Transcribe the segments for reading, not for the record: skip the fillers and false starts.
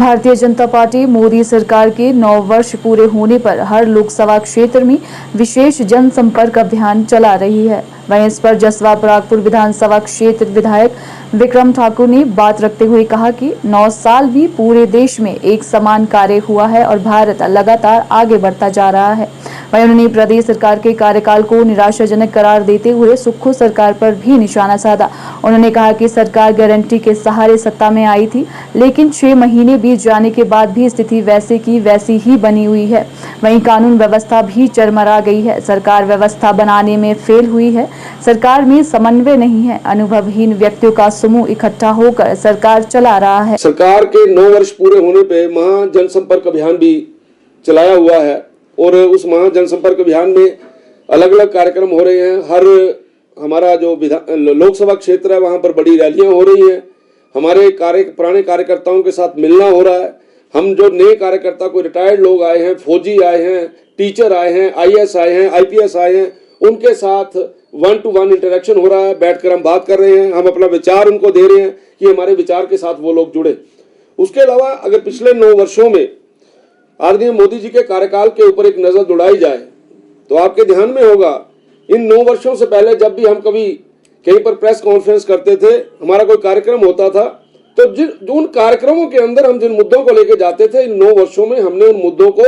Bharatiya Janata party Modi सरकार के 9 वर्ष पूरे होने पर हर लोकसभा क्षेत्र में विशेष जनसंपर्क अभियान चला रही है। वहीं इस पर जसवा परागपुर विधानसभा क्षेत्र विधायक विक्रम ठाकुर ने बात रखते हुए कहा कि 9 साल भी पूरे देश में एक समान कार्य हुआ है और भारत लगातार आगे बढ़ता जा रहा है। वहीं उन्होंने प्रदेश सरकार के कार्यकाल को निराशाजनक करार देते हुए सुक्खू सरकार पर भी निशाना साधा। उन्होंने कहा कि सरकार गारंटी के सहारे सत्ता में आई थी, लेकिन 6 महीने बीत जाने के बाद भी स्थिति वैसे की वैसी ही बनी हुई है। वहीं कानून व्यवस्था भी चरमरा गई है। सरकार व्यवस्था बनाने में फेल हुई है। सरकार में समन्वय नहीं है। अनुभवहीन व्यक्तियों का समूह इकट्ठा होकर सरकार चला रहा है। सरकार के 9 वर्ष पूरे होने पे महा जनसंपर्क अभियान भी चलाया हुआ है और उस महा जनसंपर्क अभियान में अलग अलग कार्यक्रम हो रहे हैं। हर हमारा जो लोकसभा क्षेत्र है वहां पर बड़ी रैलियां हो रही हैं। हमारे पुराने कार्यकर्ताओं के साथ मिलना हो रहा है। हम जो नए कार्यकर्ता, कोई रिटायर्ड लोग आए हैं, फौजी आए हैं, टीचर आए हैं, आईएएस आए हैं, आईपीएस आए हैं, उनके साथ 1-to-1 इंटरेक्शन हो रहा है। बैठकर हम बात कर रहे हैं, हम अपना विचार उनको दे रहे हैं कि हमारे विचार के साथ वो लोग जुड़े। उसके अलावा अगर पिछले 9 वर्षों में आदरणीय मोदी जी के कार्यकाल के ऊपर एक नजर दौड़ाई जाए तो आपके ध्यान में होगा, इन 9 वर्षों से पहले जब भी हम कभी कहीं पर प्रेस कॉन्फ्रेंस करते थे, हमारा कोई कार्यक्रम होता था, तो उन कार्यक्रमों के अंदर हम जिन मुद्दों को लेकर जाते थे, इन 9 वर्षों में हमने उन मुद्दों को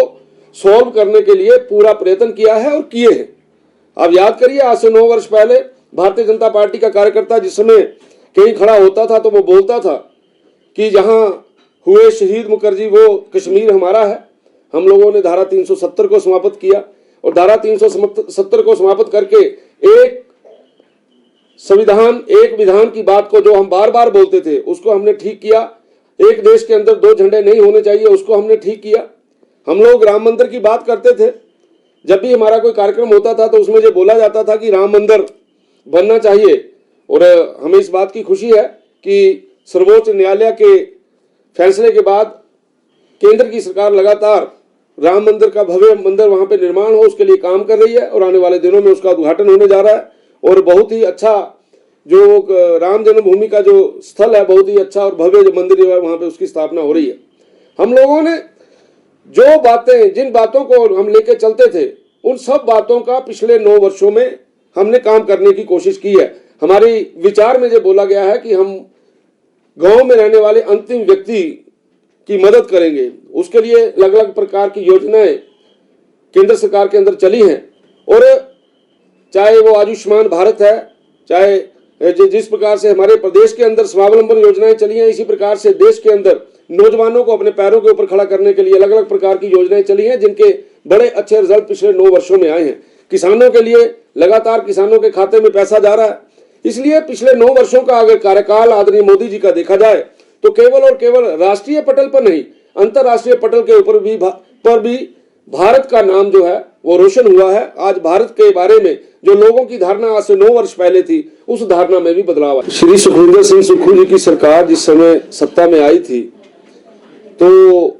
सॉल्व करने के लिए पूरा प्रयत्न किया है और किए हैं। आप याद करिए, आज से 9 वर्ष पहले भारतीय जनता पार्टी का कार्यकर्ता जिस समय कहीं खड़ा होता था तो वो बोलता था कि जहां हुए शहीद मुखर्जी वो कश्मीर हमारा है। हम लोगों ने धारा 370 को समाप्त किया और धारा 370 को समाप्त करके एक संविधान, एक विधान की बात को जो हम बार बार बोलते थे उसको हमने ठीक किया। एक देश के अंदर 2 झंडे नहीं होने चाहिए, उसको हमने ठीक किया। हम लोग राम मंदिर की बात करते थे, जब भी हमारा कोई कार्यक्रम होता था तो उसमें ये बोला जाता था कि राम मंदिर बनना चाहिए। और हमें इस बात की खुशी है कि सर्वोच्च न्यायालय के फैसले के बाद केंद्र की सरकार लगातार राम मंदिर का भव्य मंदिर वहां पे निर्माण हो उसके लिए काम कर रही है और आने वाले दिनों में उसका उद्घाटन होने जा रहा है। और बहुत ही अच्छा जो राम जन्मभूमि का जो स्थल है, बहुत ही अच्छा और भव्य जो मंदिर है वहां पे उसकी स्थापना हो रही है। हम लोगों ने जो बातें, जिन बातों को हम लेके चलते थे, उन सब बातों का पिछले 9 वर्षों में हमने काम करने की कोशिश की है। हमारी विचार में जो बोला गया है कि हम गांव में रहने वाले अंतिम व्यक्ति की मदद करेंगे। उसके लिए अलग अलग प्रकार की योजनाएं केंद्र सरकार के अंदर चली हैं और चाहे वो आयुष्मान भारत है, चाहे जिस प्रकार से हमारे प्रदेश के अंदर स्वावलंबन योजनाएं चली हैं, इसी प्रकार से देश के अंदर नौजवानों को अपने पैरों के ऊपर खड़ा करने के लिए अलग अलग प्रकार की योजनाएं चली हैं, जिनके बड़े अच्छे रिजल्ट पिछले 9 वर्षों में आए हैं। किसानों के लिए लगातार किसानों के खाते में पैसा जा रहा है। इसलिए पिछले 9 वर्षों का अगर कार्यकाल आदरणीय मोदी जी का देखा जाए तो केवल और केवल राष्ट्रीय पटल पर नहीं, अंतर्राष्ट्रीय पटल के ऊपर भी भारत का नाम जो है वो रोशन हुआ है। आज भारत के बारे में जो लोगों की धारणा आज से 9 वर्ष पहले थी, उस धारणा में भी बदलाव आया। श्री सुखविंदर सिंह सुक्खू जी की सरकार जिस समय सत्ता में आई थी तो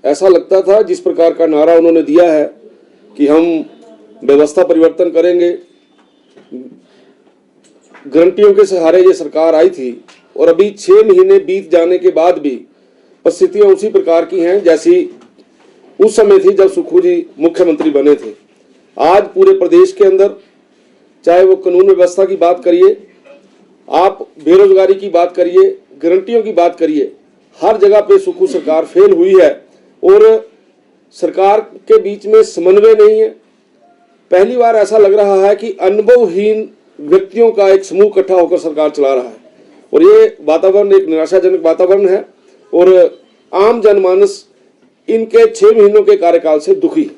ऐसा लगता था, जिस प्रकार का नारा उन्होंने दिया है कि हम व्यवस्था परिवर्तन करेंगे, गारंटियों के सहारे ये सरकार आई थी और अभी 6 महीने बीत जाने के बाद भी परिस्थितियां उसी प्रकार की हैं जैसी उस समय थी जब सुक्खू जी मुख्यमंत्री बने थे। आज पूरे प्रदेश के अंदर चाहे वो कानून व्यवस्था की बात करिए, आप बेरोजगारी की बात करिए, गारंटियों की बात करिए, हर जगह पे सुक्खू सरकार फेल हुई है और सरकार के बीच में समन्वय नहीं है। पहली बार ऐसा लग रहा है कि अनुभवहीन व्यक्तियों का एक समूह इकट्ठा होकर सरकार चला रहा है और ये वातावरण एक निराशाजनक वातावरण है और आम जनमानस इनके 6 महीनों के कार्यकाल से दुखी है।